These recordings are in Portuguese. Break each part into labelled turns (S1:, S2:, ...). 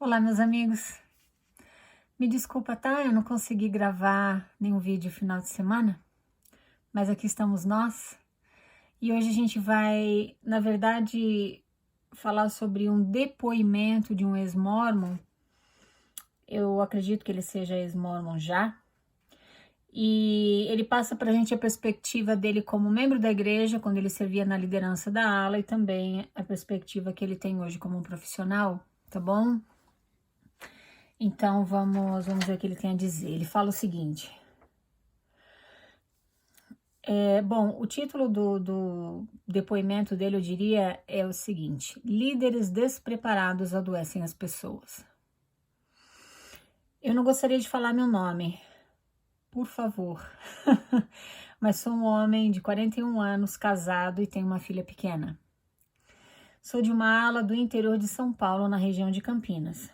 S1: Olá, meus amigos. Me desculpa, tá? Eu não consegui gravar nenhum vídeo final de semana, mas aqui estamos nós. E hoje a gente vai, na verdade, falar sobre um depoimento de um ex-mórmon. Eu acredito que ele seja ex-mórmon já. E ele passa para a gente a perspectiva dele como membro da igreja, quando ele servia na liderança da ala, e também a perspectiva que ele tem hoje como um profissional, tá bom? Então vamos ver o que ele tem a dizer. Ele fala o seguinte. Bom, o título do depoimento dele, eu diria, é o seguinte: líderes despreparados adoecem as pessoas. Eu não gostaria de falar meu nome, por favor, mas sou um homem de 41 anos, casado e tenho uma filha pequena. Sou de uma ala do interior de São Paulo, na região de Campinas.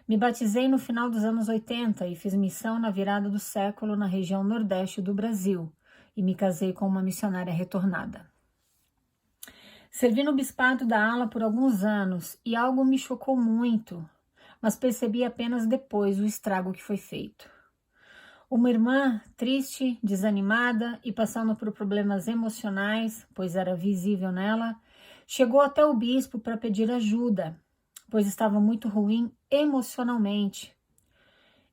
S1: Me batizei no final dos anos 80 e fiz missão na virada do século na região nordeste do Brasil e me casei com uma missionária retornada. Servi no bispado da ala por alguns anos e algo me chocou muito, mas percebi apenas depois o estrago que foi feito. Uma irmã triste, desanimada e passando por problemas emocionais, pois era visível nela, chegou até o bispo para pedir ajuda, pois estava muito ruim emocionalmente.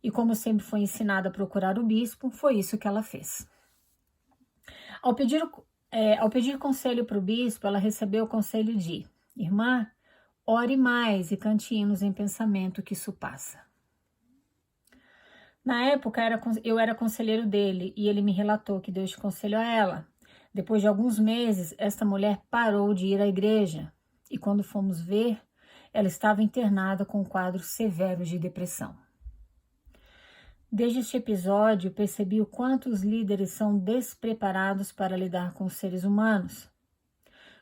S1: E como sempre foi ensinada a procurar o bispo, foi isso que ela fez. Ao pedir conselho para o bispo, ela recebeu o conselho de: irmã, ore mais e cante hinos em pensamento, que isso passa. Na época, eu era conselheiro dele e ele me relatou que deu este conselho a ela. Depois de alguns meses, esta mulher parou de ir à igreja e quando fomos ver, ela estava internada com quadros severos de depressão. Desde este episódio, percebi o quanto os líderes são despreparados para lidar com os seres humanos.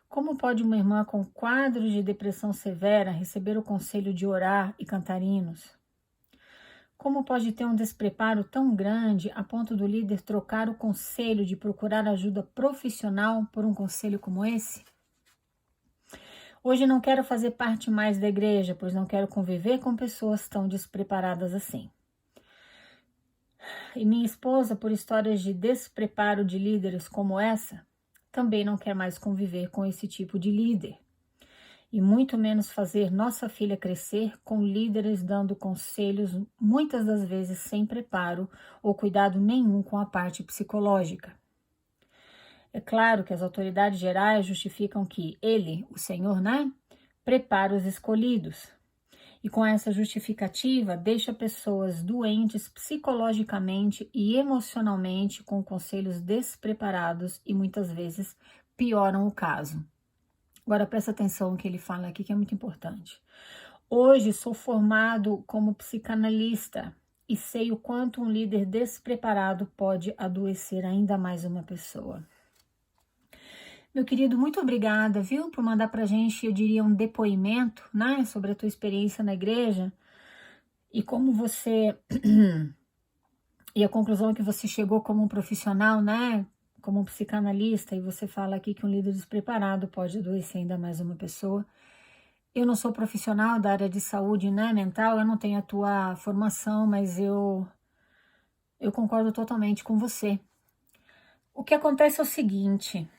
S1: Como pode uma irmã com quadros de depressão severa receber o conselho de orar e cantar hinos? Como pode ter um despreparo tão grande a ponto do líder trocar o conselho de procurar ajuda profissional por um conselho como esse? Hoje não quero fazer parte mais da igreja, pois não quero conviver com pessoas tão despreparadas assim. E minha esposa, por histórias de despreparo de líderes como essa, também não quer mais conviver com esse tipo de líder. E muito menos fazer nossa filha crescer com líderes dando conselhos, muitas das vezes sem preparo ou cuidado nenhum com a parte psicológica. É claro que as autoridades gerais justificam que ele, o Senhor, prepara os escolhidos. E com essa justificativa, deixa pessoas doentes psicologicamente e emocionalmente com conselhos despreparados e muitas vezes pioram o caso. Agora presta atenção no que ele fala aqui, que é muito importante. Hoje sou formado como psicanalista e sei o quanto um líder despreparado pode adoecer ainda mais uma pessoa. Meu querido, muito obrigada, viu, por mandar pra gente, eu diria, um depoimento, sobre a tua experiência na igreja e como você, e a conclusão que você chegou como um profissional, como um psicanalista, e você fala aqui que um líder despreparado pode adoecer ainda mais uma pessoa. Eu não sou profissional da área de saúde, mental, eu não tenho a tua formação, mas eu concordo totalmente com você. O que acontece é o seguinte,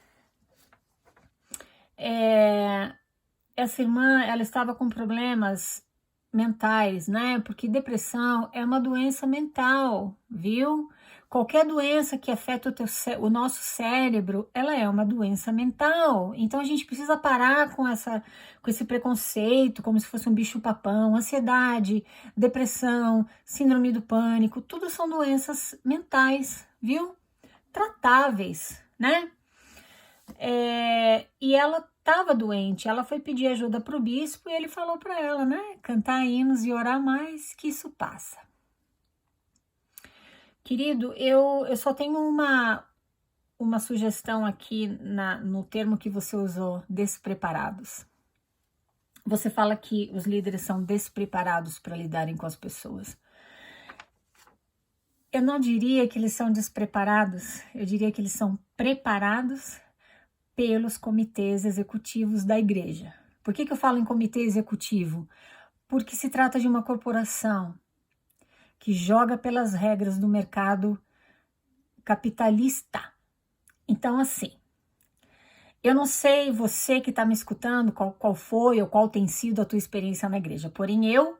S1: essa irmã, ela estava com problemas mentais, porque depressão é uma doença mental, viu? Qualquer doença que afeta o nosso cérebro, ela é uma doença mental. Então a gente precisa parar com esse preconceito, como se fosse um bicho-papão, ansiedade, depressão, síndrome do pânico, tudo são doenças mentais, viu? Tratáveis, e ela estava doente, ela foi pedir ajuda para o bispo e ele falou para ela, cantar hinos e orar mais, que isso passa. Querido, eu só tenho uma sugestão aqui no termo que você usou, despreparados. Você fala que os líderes são despreparados para lidarem com as pessoas. Eu não diria que eles são despreparados, eu diria que eles são preparados pelos comitês executivos da igreja. Por que eu falo em comitê executivo? porque se trata de uma corporação que joga pelas regras do mercado capitalista. Então, assim, eu não sei você que está me escutando, qual foi ou qual tem sido a tua experiência na igreja, porém eu,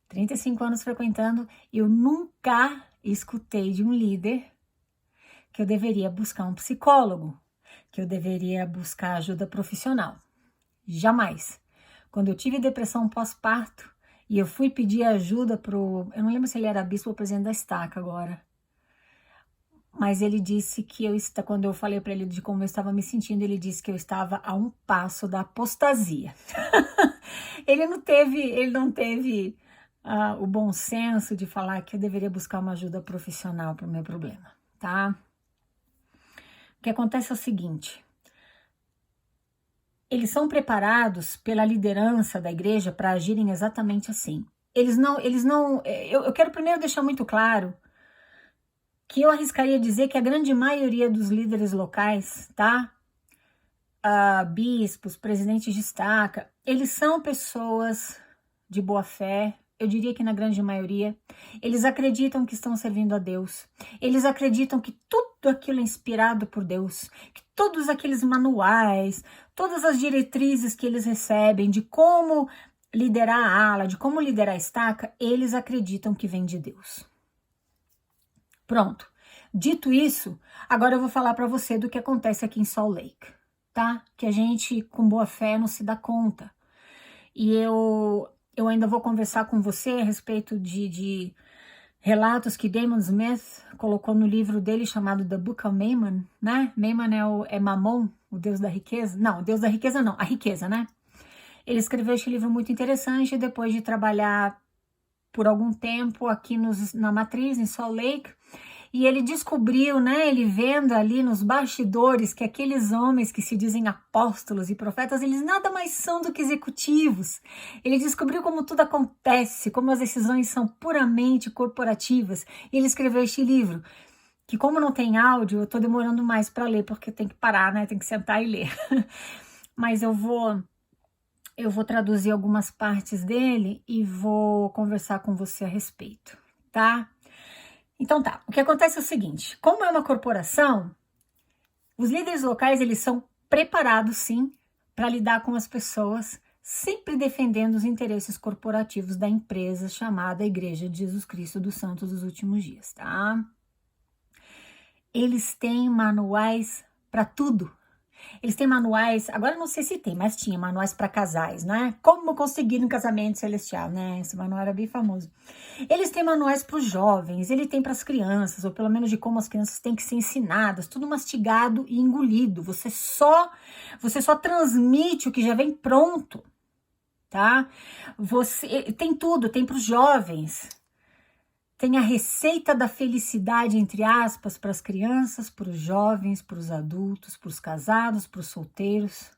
S1: 35 anos frequentando, eu nunca escutei de um líder que eu deveria buscar um psicólogo, que eu deveria buscar ajuda profissional. Jamais. Quando eu tive depressão pós-parto e eu fui pedir ajuda eu não lembro se ele era bispo ou presidente da estaca agora, mas ele disse que quando eu falei para ele de como eu estava me sentindo, ele disse que eu estava a um passo da apostasia. Ele não teve o bom senso de falar que eu deveria buscar uma ajuda profissional para o meu problema, tá? O que acontece é o seguinte: eles são preparados pela liderança da igreja para agirem exatamente assim. Eu quero primeiro deixar muito claro que eu arriscaria dizer que a grande maioria dos líderes locais, tá? Bispos, presidentes de estaca, eles são pessoas de boa fé. Eu diria que na grande maioria, eles acreditam que estão servindo a Deus. Eles acreditam que tudo aquilo é inspirado por Deus, que todos aqueles manuais, todas as diretrizes que eles recebem de como liderar a ala, de como liderar a estaca, eles acreditam que vem de Deus. Pronto. Dito isso, agora eu vou falar para você do que acontece aqui em Salt Lake, tá? Que a gente, com boa fé, não se dá conta. E eu ainda vou conversar com você a respeito de relatos que Damon Smith colocou no livro dele chamado The Book of Mammon, né? Mammon é Mamon, o deus da riqueza. Não, o deus da riqueza não, a riqueza, né? Ele escreveu este livro muito interessante depois de trabalhar por algum tempo aqui na matriz, em Salt Lake. E ele descobriu, né, ele vendo ali nos bastidores que aqueles homens que se dizem apóstolos e profetas, eles nada mais são do que executivos. Ele descobriu como tudo acontece, como as decisões são puramente corporativas. E ele escreveu este livro, que como não tem áudio, eu tô demorando mais para ler, porque tem que parar, né, tem que sentar e ler. Mas eu vou traduzir algumas partes dele e vou conversar com você a respeito, tá? Então tá, o que acontece é o seguinte: como é uma corporação, os líderes locais, eles são preparados sim para lidar com as pessoas, sempre defendendo os interesses corporativos da empresa chamada Igreja de Jesus Cristo dos Santos dos Últimos Dias, tá? Eles têm manuais para tudo. Eles têm manuais, agora não sei se tem, mas tinha manuais para casais, né? Como conseguir um casamento celestial, né? Esse manual era bem famoso. Eles têm manuais para os jovens, ele tem para as crianças, ou pelo menos de como as crianças têm que ser ensinadas, tudo mastigado e engolido. Você só transmite o que já vem pronto, tá? Tem tudo, tem para os jovens. Tem a receita da felicidade, entre aspas, para as crianças, para os jovens, para os adultos, para os casados, para os solteiros.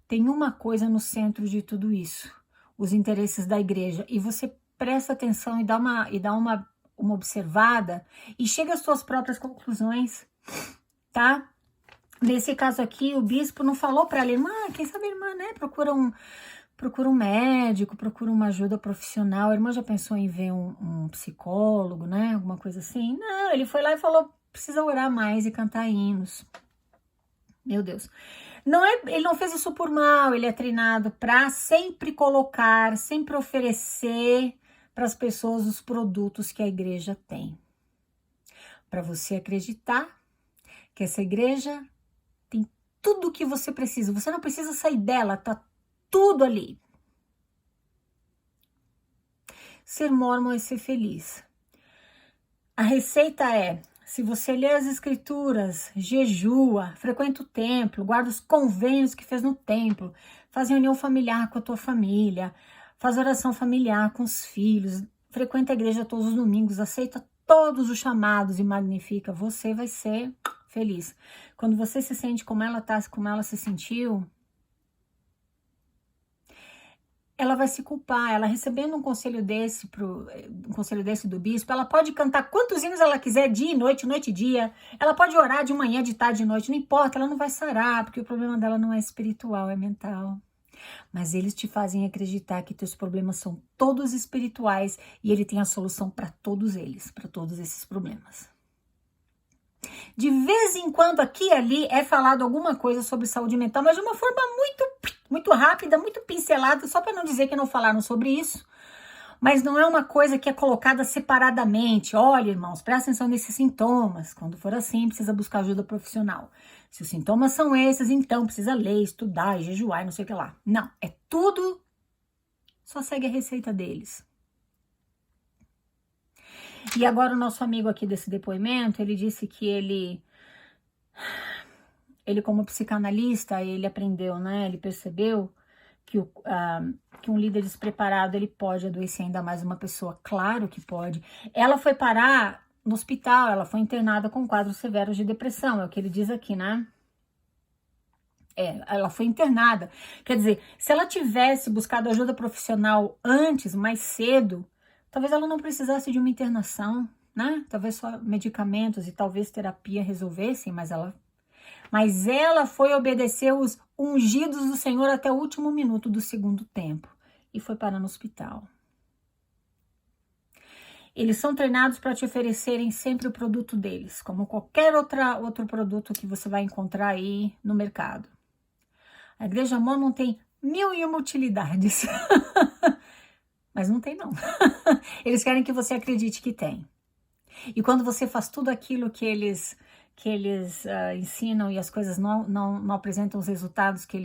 S1: Tem uma coisa no centro de tudo isso: os interesses da igreja. E você presta atenção e dá uma observada e chega às suas próprias conclusões, tá? Nesse caso aqui, o bispo não falou para ela, irmã, quem sabe a irmã, né, procura um médico, procura uma ajuda profissional. A irmã já pensou em ver um psicólogo, né? Alguma coisa assim? Não, ele foi lá e falou, precisa orar mais e cantar hinos. Meu Deus. Ele não fez isso por mal, ele é treinado para sempre colocar, sempre oferecer para as pessoas os produtos que a igreja tem. Para você acreditar que essa igreja tem tudo o que você precisa. Você não precisa sair dela, tá tudo ali. Ser mórmon é ser feliz. A receita é, se você lê as escrituras, jejua, frequenta o templo, guarda os convênios que fez no templo, faz reunião familiar com a tua família, faz oração familiar com os filhos, frequenta a igreja todos os domingos, aceita todos os chamados e magnifica, você vai ser feliz. Quando você se sente como ela tá, como ela se sentiu, ela vai se culpar. Ela recebendo um conselho desse do bispo, ela pode cantar quantos hinos ela quiser, dia e noite e dia. Ela pode orar de manhã, de tarde, de noite, não importa, ela não vai sarar, porque o problema dela não é espiritual, é mental. mas eles te fazem acreditar que teus problemas são todos espirituais e ele tem a solução para todos eles, para todos esses problemas. De vez em quando, aqui e ali, é falado alguma coisa sobre saúde mental, mas de uma forma muito rápida, muito pincelada, só para não dizer que não falaram sobre isso. Mas não é uma coisa que é colocada separadamente. Olha, irmãos, presta atenção nesses sintomas. Quando for assim, precisa buscar ajuda profissional. Se os sintomas são esses, então precisa ler, estudar, jejuar, não sei o que lá. Não, é tudo, só segue a receita deles. E agora o nosso amigo aqui desse depoimento, ele disse que ele como psicanalista, ele aprendeu, né? Ele percebeu que, que um líder despreparado, ele pode adoecer ainda mais uma pessoa. Claro que pode. Ela foi parar no hospital, ela foi internada com quadros severos de depressão, é o que ele diz aqui, né? Ela foi internada. Quer dizer, se ela tivesse buscado ajuda profissional antes, mais cedo, talvez ela não precisasse de uma internação, né? Talvez só medicamentos e talvez terapia resolvessem, mas ela foi obedecer os ungidos do Senhor até o último minuto do segundo tempo e foi parar no hospital. Eles são treinados para te oferecerem sempre o produto deles, como qualquer outro produto que você vai encontrar aí no mercado. A Igreja Mormon tem 1001 utilidades, mas não tem não. Eles querem que você acredite que tem. E quando você faz tudo aquilo que eles ensinam e as coisas não apresentam os resultados que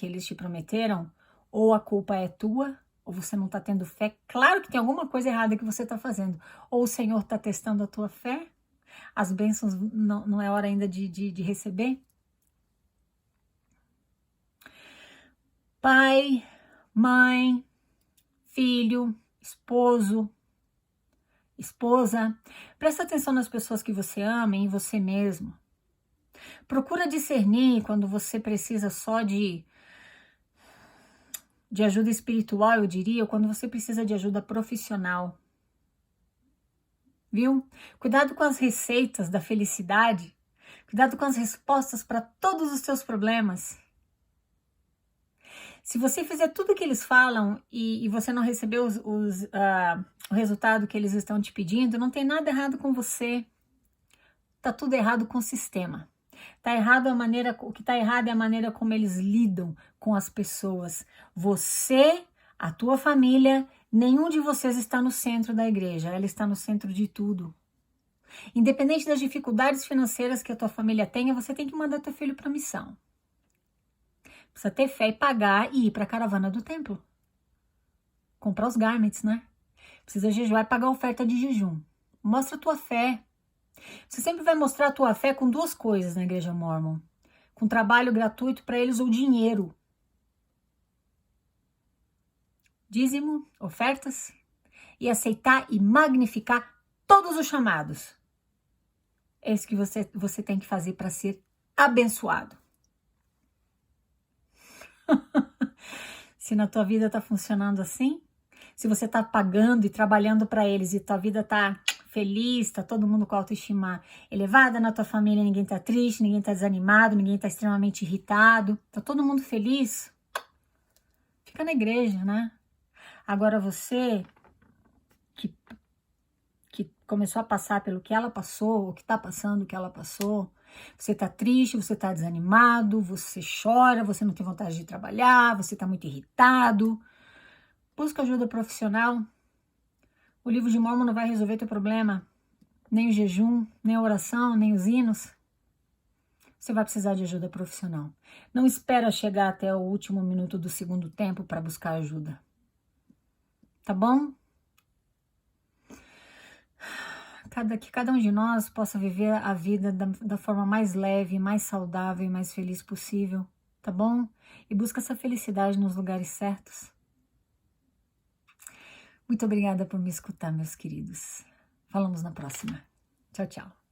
S1: eles te prometeram, ou a culpa é tua, ou você não está tendo fé. Claro que tem alguma coisa errada que você está fazendo. Ou o Senhor está testando a tua fé, as bênçãos não é hora ainda de receber. Pai, mãe, filho, esposo, esposa, presta atenção nas pessoas que você ama e em você mesmo. Procura discernir quando você precisa só de ajuda espiritual, eu diria, ou quando você precisa de ajuda profissional. Viu? Cuidado com as receitas da felicidade. Cuidado com as respostas para todos os seus problemas. Se você fizer tudo o que eles falam e você não recebeu o resultado que eles estão te pedindo, não tem nada errado com você. Tá tudo errado com o sistema. O que tá errado é a maneira como eles lidam com as pessoas. Você, a tua família, nenhum de vocês está no centro da igreja, ela está no centro de tudo. Independente das dificuldades financeiras que a tua família tenha, você tem que mandar teu filho para a missão. Precisa ter fé e pagar e ir para a caravana do templo. Comprar os garments, né? Precisa jejuar e pagar a oferta de jejum. Mostra a tua fé. Você sempre vai mostrar a tua fé com duas coisas na Igreja Mormon. Com trabalho gratuito para eles ou dinheiro. Dízimo, ofertas. E aceitar e magnificar todos os chamados. É isso que você tem que fazer para ser abençoado. Se na tua vida tá funcionando assim, se você tá pagando e trabalhando para eles e tua vida tá feliz, tá todo mundo com a autoestima elevada na tua família, ninguém tá triste, ninguém tá desanimado, ninguém tá extremamente irritado, tá todo mundo feliz, fica na igreja, né? Agora você que começou a passar pelo que ela passou, ou que tá passando o que ela passou, você tá triste, você tá desanimado, você chora, você não tem vontade de trabalhar, você tá muito irritado, busca ajuda profissional. O livro de Mormon não vai resolver teu problema, nem o jejum, nem a oração, nem os hinos. Você vai precisar de ajuda profissional. Não espera chegar até o último minuto do segundo tempo para buscar ajuda. Tá bom? Que cada um de nós possa viver a vida da forma mais leve, mais saudável e mais feliz possível, tá bom? E busca essa felicidade nos lugares certos. Muito obrigada por me escutar, meus queridos. Falamos na próxima. Tchau, tchau.